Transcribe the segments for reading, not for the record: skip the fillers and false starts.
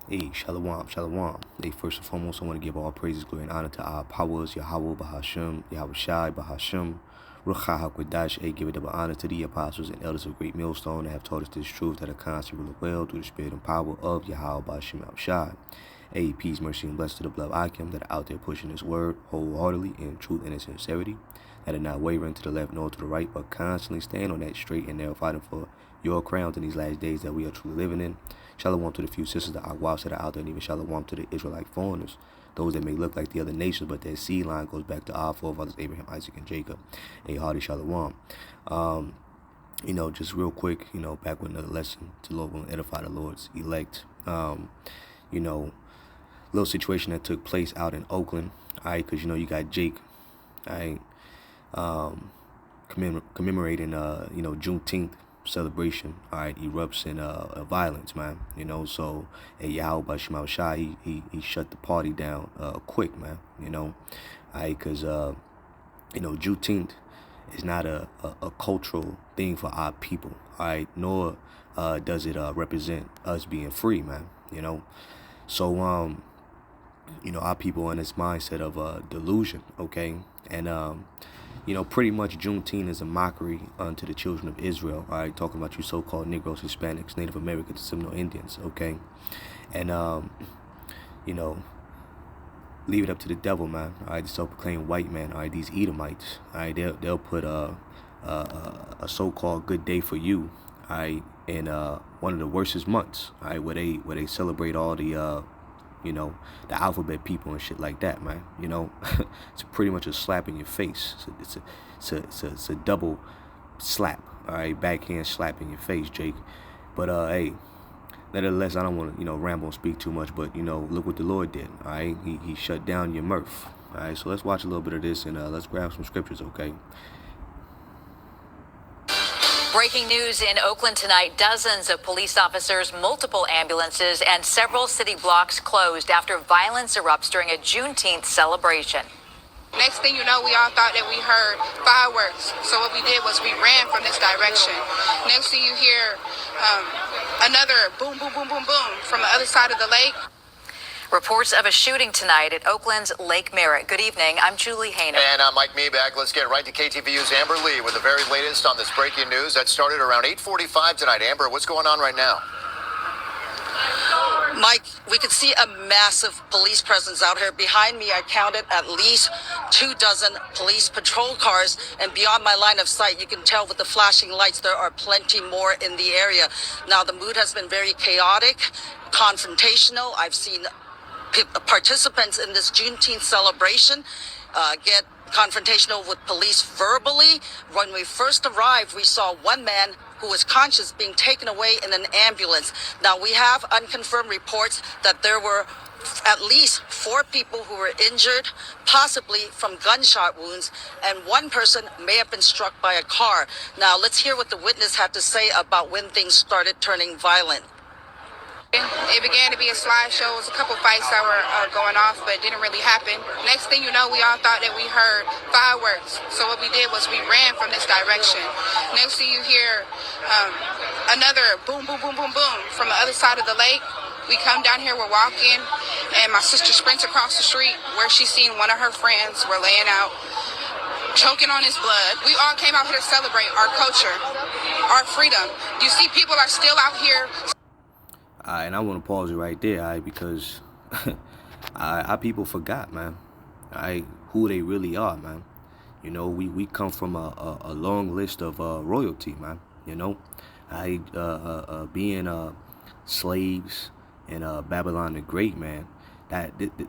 Hey, shalom, shalom. Hey, first and foremost, I want to give all praises, glory, and honor to our powers, Yahweh, Bahasham, Yahweh Shai, Bahasham, Ruchah HaKodash. Hey, give it double honor to the apostles and elders of Great Millstone that have taught us this truth, that are constantly rule well through the spirit and power of Yahweh, Bahasham, Yahweh Shai. Hey, peace, mercy, and blessed to the beloved Akim that are out there pushing this word wholeheartedly in truth and in sincerity, that are not wavering to the left nor to the right, but constantly stand on that straight and narrow, fighting for your crowns in these last days that we are truly living in. Shalom to the few sisters, the Awaps that are out there, and even shalom to the Israelite foreigners, those that may look like the other nations, but their seed line goes back to our forefathers, Abraham, Isaac, and Jacob. A hearty shalom. Just real quick, back with another lesson to Lord will edify the Lord's elect. Little situation that took place out in Oakland, all right, because, you got Jake, all right, commemorating, Juneteenth celebration, all right, erupts in violence, man. So Yahweh Bashim Shai, he shut the party down quick, man. All right, because Juneteenth is not a cultural thing for our people, all right, nor does it represent us being free, man. So our people in this mindset of delusion, okay, and pretty much Juneteenth is a mockery unto the children of Israel, all right, talking about you so-called Negroes, Hispanics, Native Americans, Seminole Indians, okay, and leave it up to the devil, man, all right, the self-proclaimed white man, all right, these Edomites, all right, they'll put a so-called good day for you, all right, in one of the worstest months, all right, where they celebrate all the the alphabet people and shit like that, man. It's pretty much a slap in your face. It's a double slap, all right, backhand slap in your face, Jake. But hey, nevertheless, I don't want to ramble and speak too much. But look what the Lord did, all right. He shut down your mirth, all right. So let's watch a little bit of this and let's grab some scriptures, okay. Breaking news in Oakland tonight. Dozens of police officers, multiple ambulances, and several city blocks closed after violence erupts during a Juneteenth celebration. Next thing you know, we all thought that we heard fireworks. So what we did was we ran from this direction. Next thing you hear, another boom, boom, boom, boom, boom from the other side of the lake. Reports of a shooting tonight at Oakland's Lake Merritt. Good evening. I'm Julie Hayner. And I'm Mike Meebach. Let's get right to KTVU's Amber Lee with the very latest on this breaking news. That started around 8:45 tonight. Amber, what's going on right now? Mike, we could see a massive police presence out here. Behind me, I counted at least 24 police patrol cars. And beyond my line of sight, you can tell with the flashing lights, there are plenty more in the area. Now, the mood has been very chaotic, confrontational. I've seen participants in this Juneteenth celebration get confrontational with police verbally. When we first arrived, we saw one man who was conscious being taken away in an ambulance. Now, we have unconfirmed reports that there were at least 4 people who were injured, possibly from gunshot wounds, and one person may have been struck by a car. Now, let's hear what the witness had to say about when things started turning violent. It began to be a slideshow. It was a couple fights that were going off, but it didn't really happen. Next thing you know, we all thought that we heard fireworks. So what we did was we ran from this direction. Next thing you hear, another boom, boom, boom, boom, boom from the other side of the lake. We come down here, we're walking, and my sister sprints across the street where she's seen one of her friends were laying out, choking on his blood. We all came out here to celebrate our culture, our freedom. You see, people are still out here. And I want to pause it right there, because our people forgot, man, who they really are, man. We come from a long list of royalty, man. Being slaves in Babylon the Great, man.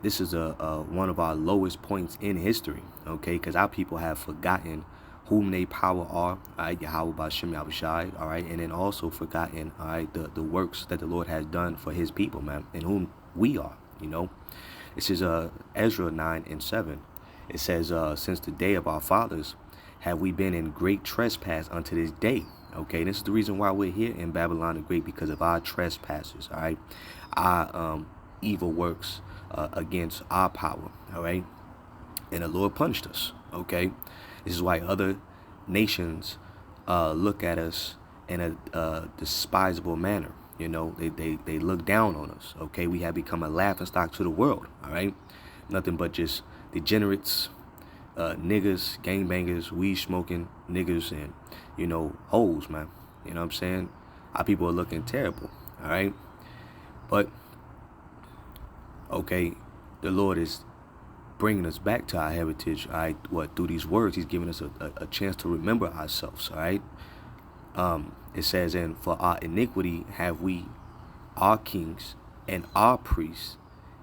This is one of our lowest points in history, okay? Because our people have forgotten whom they power are, all right, Yahweh Bashim Yahweh Shai, all right, and then also forgotten, all right, the works that the Lord has done for his people, man, and whom we are, This is Ezra 9:7. It says, since the day of our fathers have we been in great trespass unto this day, okay? This is the reason why we're here in Babylon the Great, because of our trespasses, all right, our evil works against our power, all right, and the Lord punished us, okay? This is why other nations look at us in a despisable manner, You know, they look down on us. Okay, we have become a laughingstock to the world. All right, nothing but just degenerates, niggas, gangbangers, weed smoking niggas, and hoes, man. You know what I'm saying? Our people are looking terrible. All right, but okay, the Lord is bringing us back to our heritage. All right, through these words, He's giving us a chance to remember ourselves. All right. It says, and for our iniquity have we, our kings and our priests,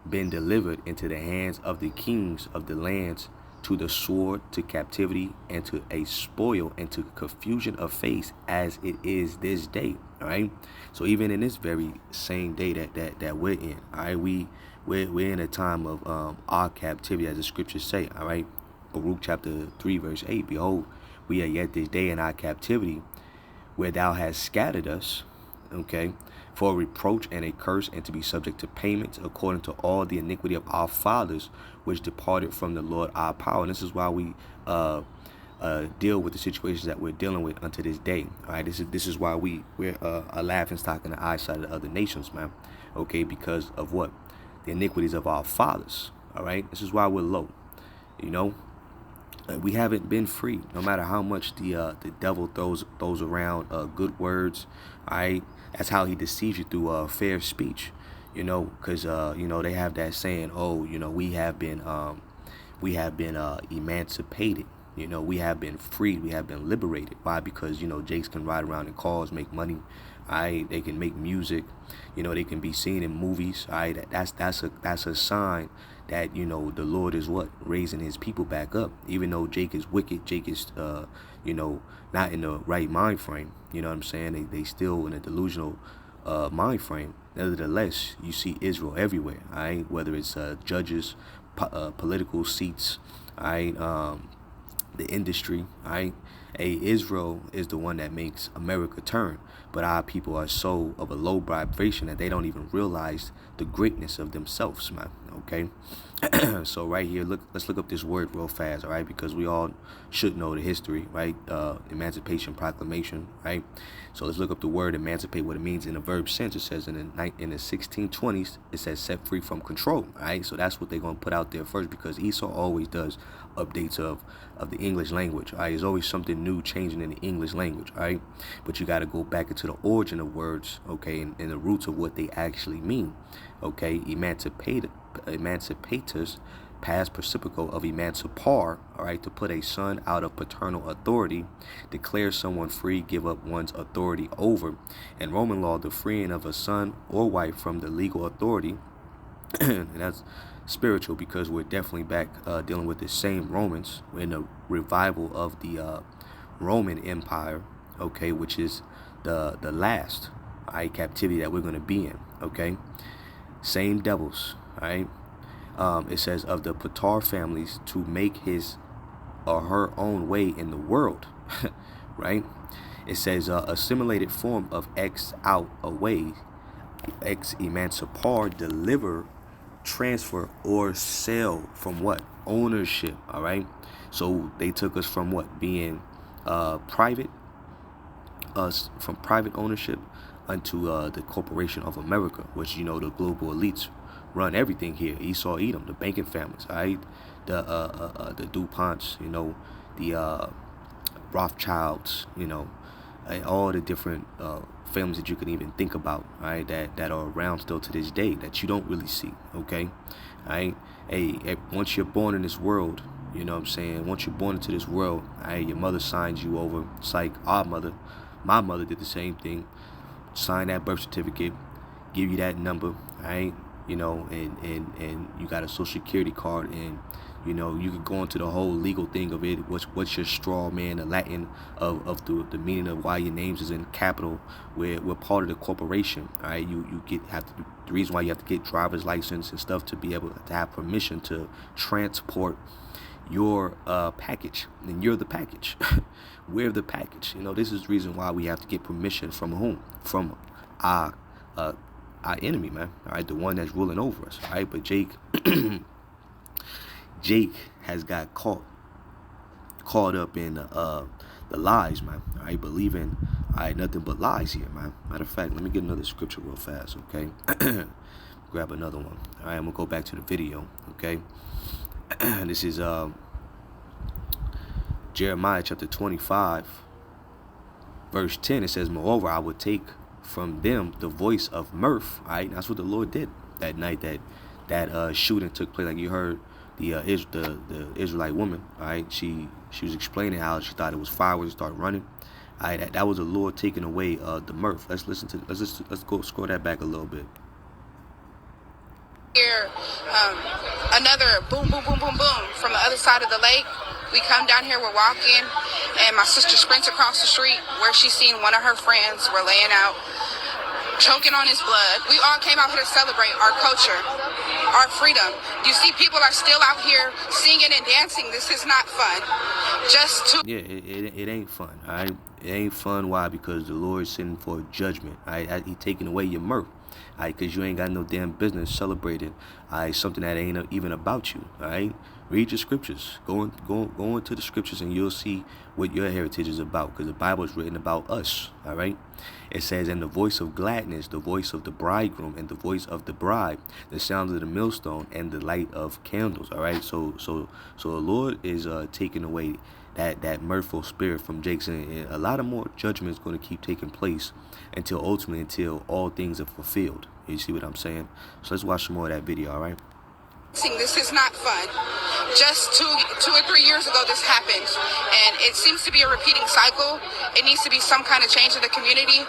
been delivered into the hands of the kings of the lands, to the sword, to captivity, and to a spoil, and to confusion of face, as it is this day. All right. So even in this very same day that we're in, all right, we're in a time of our captivity, as the scriptures say. All right. Baruch chapter 3 verse 8. Behold, we are yet this day in our captivity, where thou hast scattered us, okay, for a reproach and a curse, and to be subject to payment according to all the iniquity of our fathers, which departed from the Lord our power. And this is why we deal with the situations that we're dealing with unto this day. All right, this is why we're a laughingstock in the eyesight of the other nations, man. Okay, because of what? The iniquities of our fathers. All right, this is why we're low. We haven't been free, no matter how much the devil throws around good words. All right, that's how he deceives you through fair speech. Because they have that saying, oh, we have been emancipated. We have been freed. We have been liberated. Why? Because Jakes can ride around in cars, make money. All right, they can make music. They can be seen in movies. All right, that's a sign that the Lord is raising His people back up. Even though Jake is wicked, Jake is not in the right mind frame. You know what I'm saying? They still in a delusional mind frame. Nevertheless, you see Israel everywhere. All right, whether it's judges, political seats, all right, the industry. All right, Israel is the one that makes America turn. But our people are so of a low vibration that they don't even realize the greatness of themselves, man. Okay. So right here, let's look up this word real fast, all right? Because we all should know the history, right? Emancipation Proclamation, right? So let's look up the word emancipate, what it means in a verb sense. It says in the 1620s, it says set free from control, all right? So that's what they're going to put out there first, because Esau always does updates of the English language, all right? There's always something new changing in the English language, all right? But you got to go back into the origin of words, okay, and the roots of what they actually mean, okay? Emancipators, past participle of emancipar, all right, to put a son out of paternal authority, declare someone free, give up one's authority over. In Roman law, the freeing of a son or wife from the legal authority, and that's spiritual, because we're definitely back dealing with the same Romans. We're in the revival of the Roman Empire, okay, which is the last, all right, captivity that we're going to be in, okay? Same devils, all right? It says of the Patar families to make his or her own way in the world, right? It says assimilated form of ex out away, ex emancipar, deliver, transfer, or sell from what? Ownership, all right? So they took us from what? Being private, from private ownership unto the Corporation of America, which the global elites run everything here. Esau, Edom, the banking families, all right, the DuPonts, the Rothschilds, and all the different families that you can even think about, all right, that are around still to this day that you don't really see, okay, all right. Hey, once you're born in this world, you know what I'm saying, once you're born into this world, all right, your mother signs you over. It's like my mother did the same thing. Sign that birth certificate, give you that number, all right, and you got a social security card, and you could go into the whole legal thing of it. What's your straw man, the Latin of the meaning of why your names is in capital. We're part of the corporation, all right. You the reason why you have to get driver's license and stuff to be able to have permission to transport your package, and you're the package. We're the package. This is the reason why we have to get permission from whom? From our enemy, man. All right, the one that's ruling over us. All right, but Jake has got caught up in the lies, man. All right, believing All right, nothing but lies here, man. Matter of fact, let me get another scripture real fast, okay? Grab another one. All right, I'm gonna go back to the video, okay? This is Jeremiah chapter 25, verse 10. It says, "Moreover, I will take from them the voice of mirth." All right, that's what the Lord did that night that shooting took place. Like you heard the Israelite woman. All right, she was explaining how she thought it was fireworks and started running. All right, that was the Lord taking away the mirth. Let's go scroll that back a little bit. Hear another boom, boom, boom, boom, boom from the other side of the lake. We come down here, we're walking, and my sister sprints across the street where she's seen one of her friends. We're laying out, choking on his blood. We all came out here to celebrate our culture, our freedom. You see, people are still out here singing and dancing. This is not fun. Yeah, it ain't fun. All right, it ain't fun. Why? Because the Lord is sending for judgment. All right, He taking away your mirth. All right, because you ain't got no damn business celebrating. All right, something that ain't even about you. All right, read your scriptures. Go into the scriptures and you'll see what your heritage is about. Because the Bible is written about us. All right, it says, "And the voice of gladness, the voice of the bridegroom, and the voice of the bride, the sound of the millstone, and the light of candles." All right, so the Lord is taking away that mirthful spirit from Jason, and a lot of more judgment is going to keep taking place until all things are fulfilled. You see what I'm saying? So let's watch some more of that video. All right. This is not fun. Just two or 3 years ago, this happened, and it seems to be a repeating cycle. It needs to be some kind of change in the community,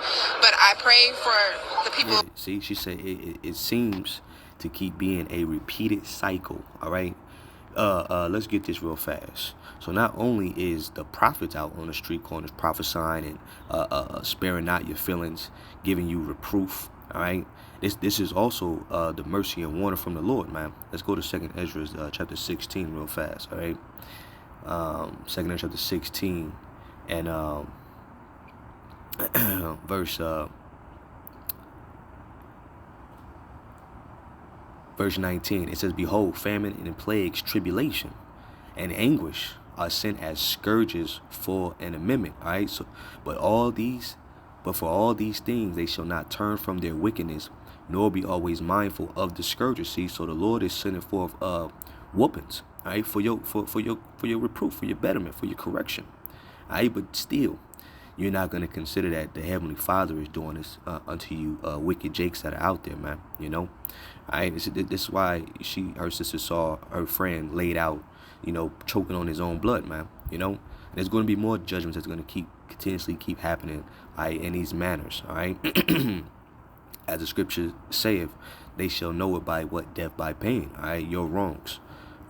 but I pray for the people. Yeah, see, she said it seems to keep being a repeated cycle. All right. Let's get this real fast. So not only is the prophets out on the street corners prophesying and sparing not your feelings, giving you reproof. All right. This is also the mercy and warning from the Lord, man. Let's go to 2nd Ezra chapter 16 real fast. All right. 2nd Ezra chapter 16 and verse 19. It says, "Behold, famine and plagues, tribulation and anguish are sent as scourges for an amendment." All right. So, but for all these things they shall not turn from their wickedness, nor be always mindful of the scourges. See, so the Lord is sending forth whoopings, all right, for your reproof, for your betterment, for your correction. All right, but still, you're not going to consider that the Heavenly Father is doing this unto you wicked jakes that are out there, man. You know, all right. This is why her sister saw her friend laid out, you know, choking on his own blood, man. You know, and there's going to be more judgments that's going to continuously keep happening, all right, in these manners, all right. As the scripture saith, they shall know it by what? Death by pain. All right, your wrongs.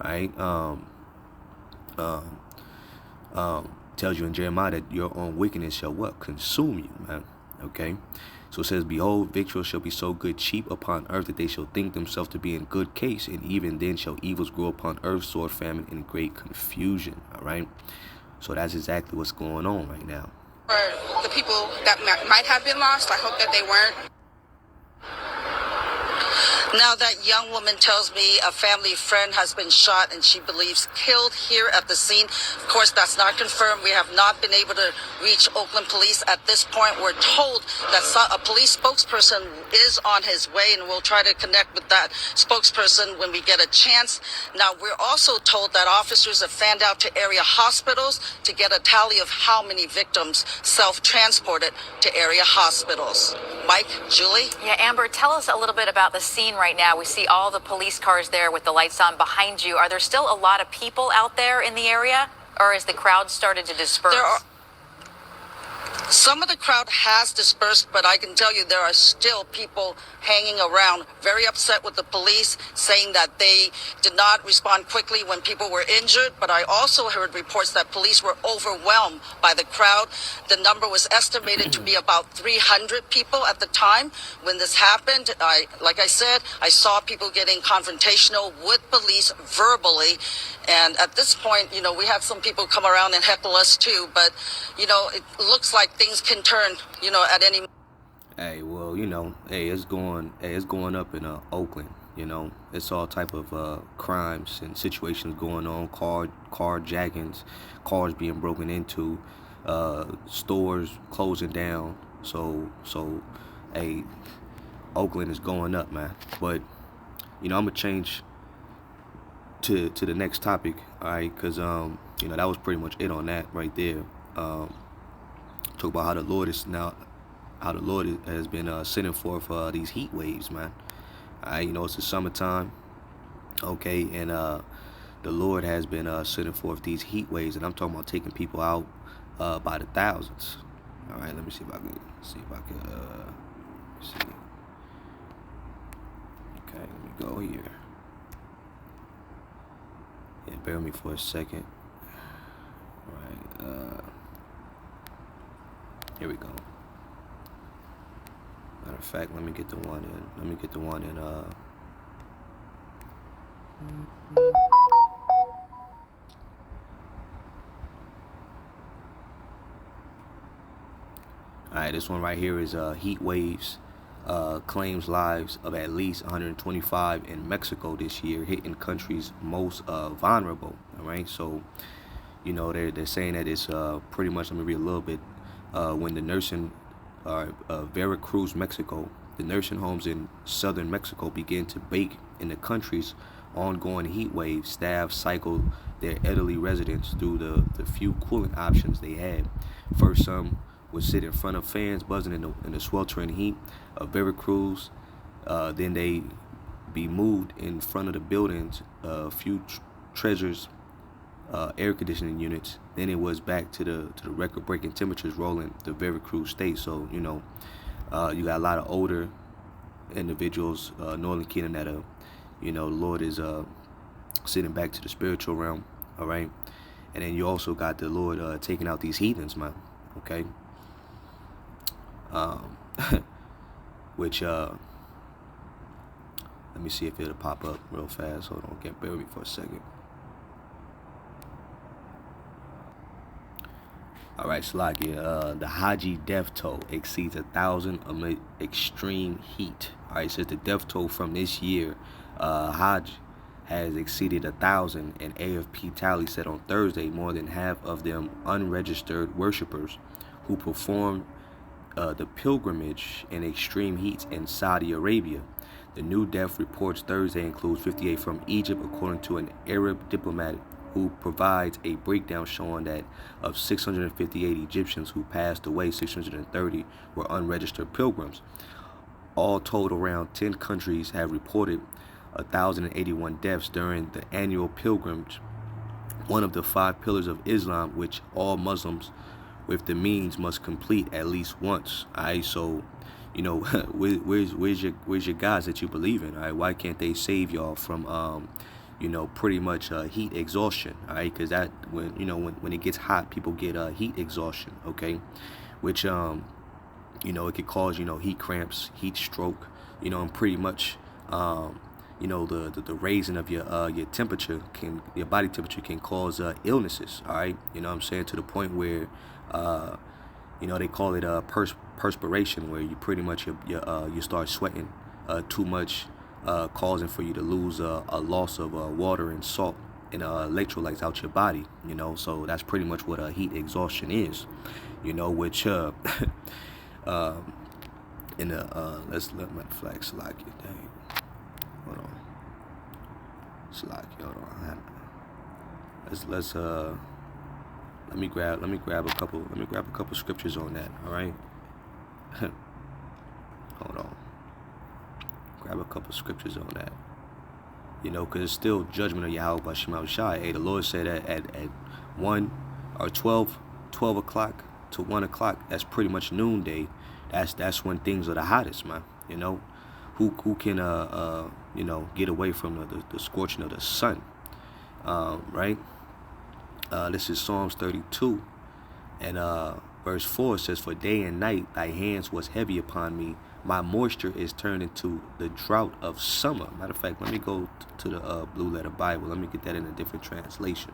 All right. Tells you in Jeremiah that your own wickedness shall what? Consume you, man. Okay. So it says, "Behold, victuals shall be so good cheap upon earth that they shall think themselves to be in good case, and even then shall evils grow upon earth, sword, famine, and great confusion." All right. So that's exactly what's going on right now. For the people that might have been lost, I hope that they weren't. Now that young woman tells me a family friend has been shot and she believes killed here at the scene. Of course, that's not confirmed. We have not been able to reach Oakland police at this point. We're told that a police spokesperson is on his way, and we'll try to connect with that spokesperson when we get a chance. Now, we're also told that officers have fanned out to area hospitals to get a tally of how many victims self-transported to area hospitals. Mike, Julie? Yeah, Amber, tell us a little bit about the scene right now. We see all the police cars there with the lights on behind you. Are there still a lot of people out there in the area, or has the crowd started to disperse? Some of the crowd has dispersed, but I can tell you there are still people hanging around, very upset with the police, saying that they did not respond quickly when people were injured. But I also heard reports that police were overwhelmed by the crowd. The number was estimated to be about 300 people at the time when this happened. Like I said, I saw people getting confrontational with police verbally. And at this point, you know, we had some people come around and heckle us too. But, you know, it looks like things can turn, you know, at any. Hey, well, you know, it's going up in Oakland. You know, it's all type of crimes and situations going on, carjackings, cars being broken into, stores closing down. So, hey, Oakland is going up, man. But I'm gonna change to the next topic, all right? Cause that was pretty much it on that right there. Talk about how the Lord has been sending forth these heat waves, man. All right, it's the summertime, okay, and the Lord has been sending forth these heat waves, and I'm talking about taking people out by the thousands. All right, let me see if I can see. Okay, let me go here. Yeah, bear with me for a second. All right, here we go. Matter of fact, let me get the one in. All right, this one right here is heat waves claims lives of at least 125 in Mexico this year, hitting countries most vulnerable. All right, so they're saying that it's pretty much. Let me read a little bit. When the nursing Veracruz, Mexico, the nursing homes in southern Mexico began to bake in the country's ongoing heat wave, staff cycled their elderly residents through the few cooling options they had. First, some would sit in front of fans buzzing in the sweltering heat of Veracruz. Then they be moved in front of the buildings, a few treasures, air conditioning units. Then it was back to the record-breaking temperatures rolling the Veracruz state. So you got a lot of older individuals, Northern Kingdom, that the Lord is sitting back to the spiritual realm. All right, and then you also got the Lord taking out these heathens, man. Okay. Which let me see if it'll pop up real fast. Hold on, bear with me for a second. All right, Salakia, the Haji death toll exceeds 1,000 amid extreme heat. All right, says the death toll from this year, Hajj has exceeded 1,000, and AFP tally said on Thursday more than half of them unregistered worshippers who performed the pilgrimage in extreme heat in Saudi Arabia. The new death reports Thursday includes 58 from Egypt, according to an Arab diplomat who provides a breakdown showing that of 658 Egyptians who passed away, 630 were unregistered pilgrims. All told, around 10 countries have reported 1,081 deaths during the annual pilgrimage, one of the 5 pillars of Islam, which all Muslims with the means must complete at least once. All right, so where's your guys that you believe in? All right, why can't they save y'all from pretty much heat exhaustion? All right, because that when it gets hot, people get heat exhaustion. Okay, which it could cause heat cramps, heat stroke, and pretty much the raising of your temperature your body temperature can cause illnesses. All right, what I'm saying, to the point where they call it perspiration, where you pretty much you start sweating too much, causing for you to lose a loss of water and salt and electrolytes out your body. So that's pretty much what heat exhaustion is. Which in the let's let my flag Salakia. Dang, hold on, Salakia, hold on. Let's let me grab a couple scriptures on that. All right. Hold on. Grab a couple scriptures on that. Because it's still judgment of Yahweh by Shema Shai. Hey, the Lord said that at 1 or 12 o'clock to 1 o'clock, that's pretty much noonday. That's when things are the hottest, man. Who can get away from the scorching of the sun, right? This is Psalms 32, and verse 4 says, "For day and night thy hands was heavy upon me. My moisture is turned into the drought of summer." Matter of fact, let me go to the Blue Letter Bible. Let me get that in a different translation.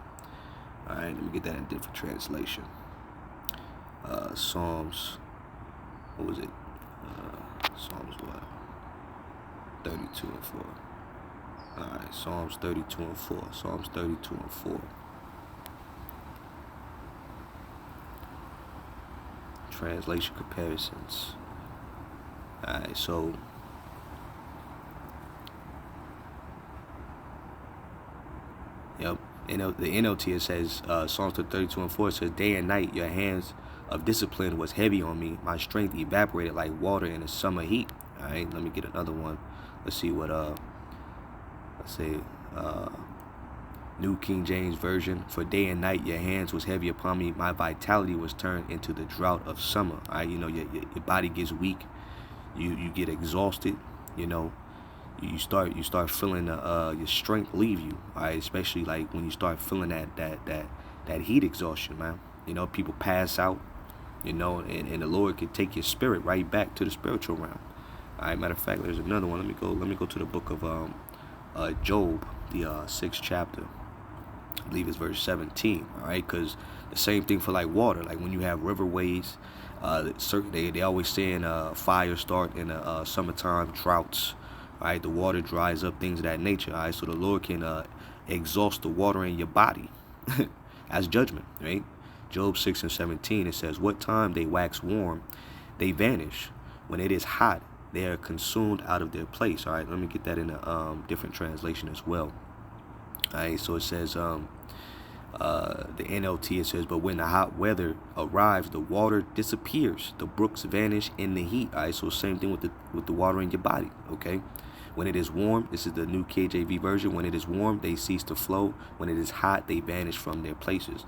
All right, let me get that in a different translation. Psalms, what was it? Psalms what? 32 and 4. All right, Psalms 32 and 4. Psalms 32 and 4. translation comparisons. Alright, so yep. The NLT, it says, Psalms 32:4 says, day and night your hands of discipline was heavy on me. My strength evaporated like water in the summer heat. All right, let me get another one. Let's see what, let's say, New King James Version. For day and night your hands was heavy upon me. My vitality was turned into the drought of summer. All right, you know, your body gets weak. You get exhausted, you know. You start feeling your strength leave you, all right? Especially like when you start feeling that heat exhaustion, man. You know, people pass out, you know, and the Lord can take your spirit right back to the spiritual realm. All right, matter of fact, there's another one. Let me go to the book of Job, the 6th chapter. I believe it's verse 17. All right, because the same thing for like water. Like when you have riverways, they always saying fire start in the summertime droughts. All right, the water dries up, things of that nature. All right, so the Lord can exhaust the water in your body as judgment, right? Job 6:17, it says, what time they wax warm, they vanish. When it is hot, they are consumed out of their place. All right, let me get that in a different translation as well. All right, so it says, the NLT, it says, but when the hot weather arrives, the water disappears. The brooks vanish in the heat. All right, so same thing with the water in your body, okay? When it is warm, this is the new KJV version. When it is warm, they cease to flow. When it is hot, they vanish from their places.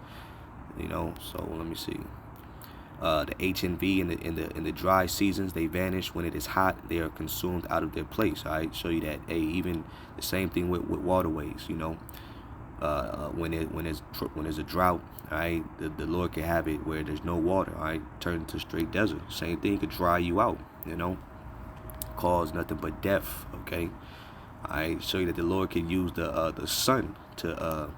You know, so let me see. The HNV in the dry seasons, they vanish. When it is hot, they are consumed out of their place. All right, show you that. Hey, even the same thing with waterways. You know, when there's a drought, all right, the Lord can have it where there's no water. All right, turn into straight desert. Same thing could dry you out. You know, cause nothing but death. Okay, I show you that the Lord can use the sun to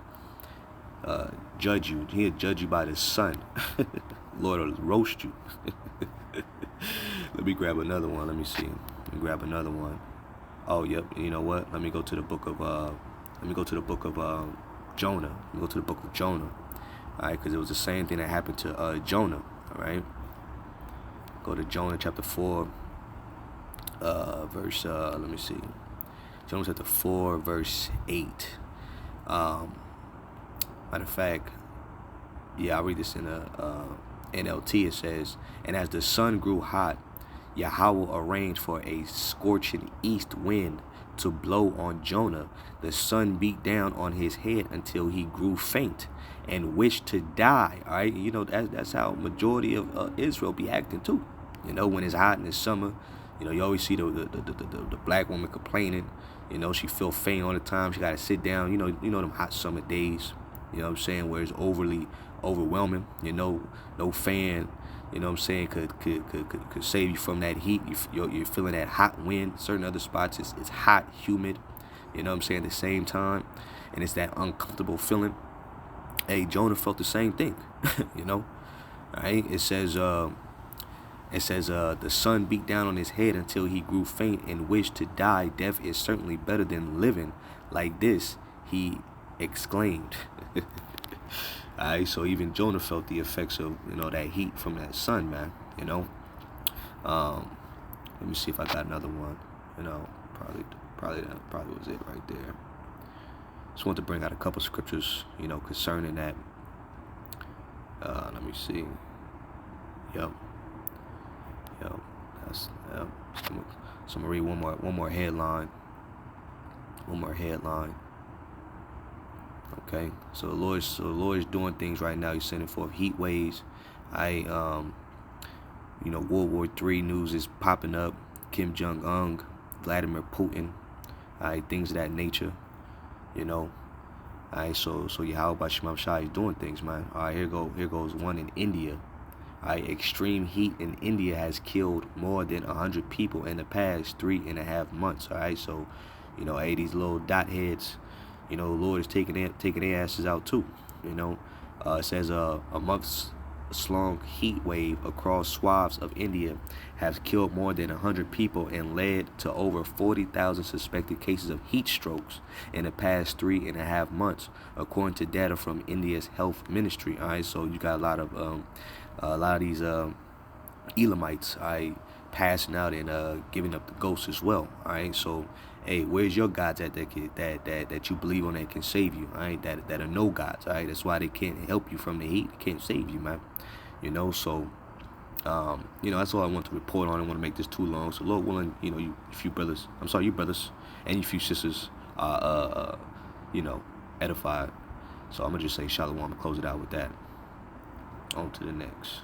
judge you. He'll judge you by the sun. Lord will roast you. Let me grab another one. Let me see. Let me grab another one. Oh, yep. You know what? Let me go to the book of Jonah. Let me go to the book of Jonah. All right, because it was the same thing that happened to Jonah. All right. Go to Jonah chapter 4. Verse, let me see. Jonah chapter 4, verse 8. Matter of fact, yeah, I'll read this in a NLT. It says, and as the sun grew hot, Yahweh arranged for a scorching east wind to blow on Jonah. The sun beat down on his head until he grew faint and wished to die. All right, you know, that's how majority of Israel be acting too. You know, when it's hot in the summer, you know, you always see the black woman complaining. You know, she feel faint all the time. She got to sit down. You know them hot summer days. You know what I'm saying, where it's overwhelming. You know, no fan, you know what I'm saying, could save you from that heat. You're feeling that hot wind. Certain other spots, it's hot, humid, you know what I'm saying, at the same time. And it's that uncomfortable feeling. Hey, Jonah felt the same thing, you know. All right, it says, the sun beat down on his head until he grew faint and wished to die. Death is certainly better than living like this, he exclaimed. Alright, so even Jonah felt the effects of, you know, that heat from that sun, man. You know, let me see if I got another one. You know, probably was it right there. Just want to bring out a couple scriptures, you know, concerning that. Let me see. Yep. That's yep. So I'm gonna read one more headline. Okay, so the Lord is doing things right now. He's sending forth heat waves. You know, World War III news is popping up. Kim Jong-un, Vladimir Putin, things of that nature. You know, so Yahweh Shema Shai is doing things, man. All right, here goes one in India. Extreme heat in India has killed more than 100 people in the past 3.5 months. All right, so, you know, hey, these little dot heads, you know, the Lord is taking their asses out too. You know, it says a months-long heat wave across swaths of India has killed more than 100 people and led to over 40,000 suspected cases of heat strokes in the past 3.5 months, according to data from India's health ministry. All right, so you got a lot of these Elamites, all right, passing out and giving up the ghosts as well. All right, so hey, where's your gods that you believe on that can save you? All right, that are no gods. All right, that's why they can't help you from the heat. They can't save you, man. So that's all I want to report on. I don't want to make this too long. So Lord willing, you few brothers, you brothers, and you few sisters are edified. So I'm gonna just say shalom and close it out with that. On to the next.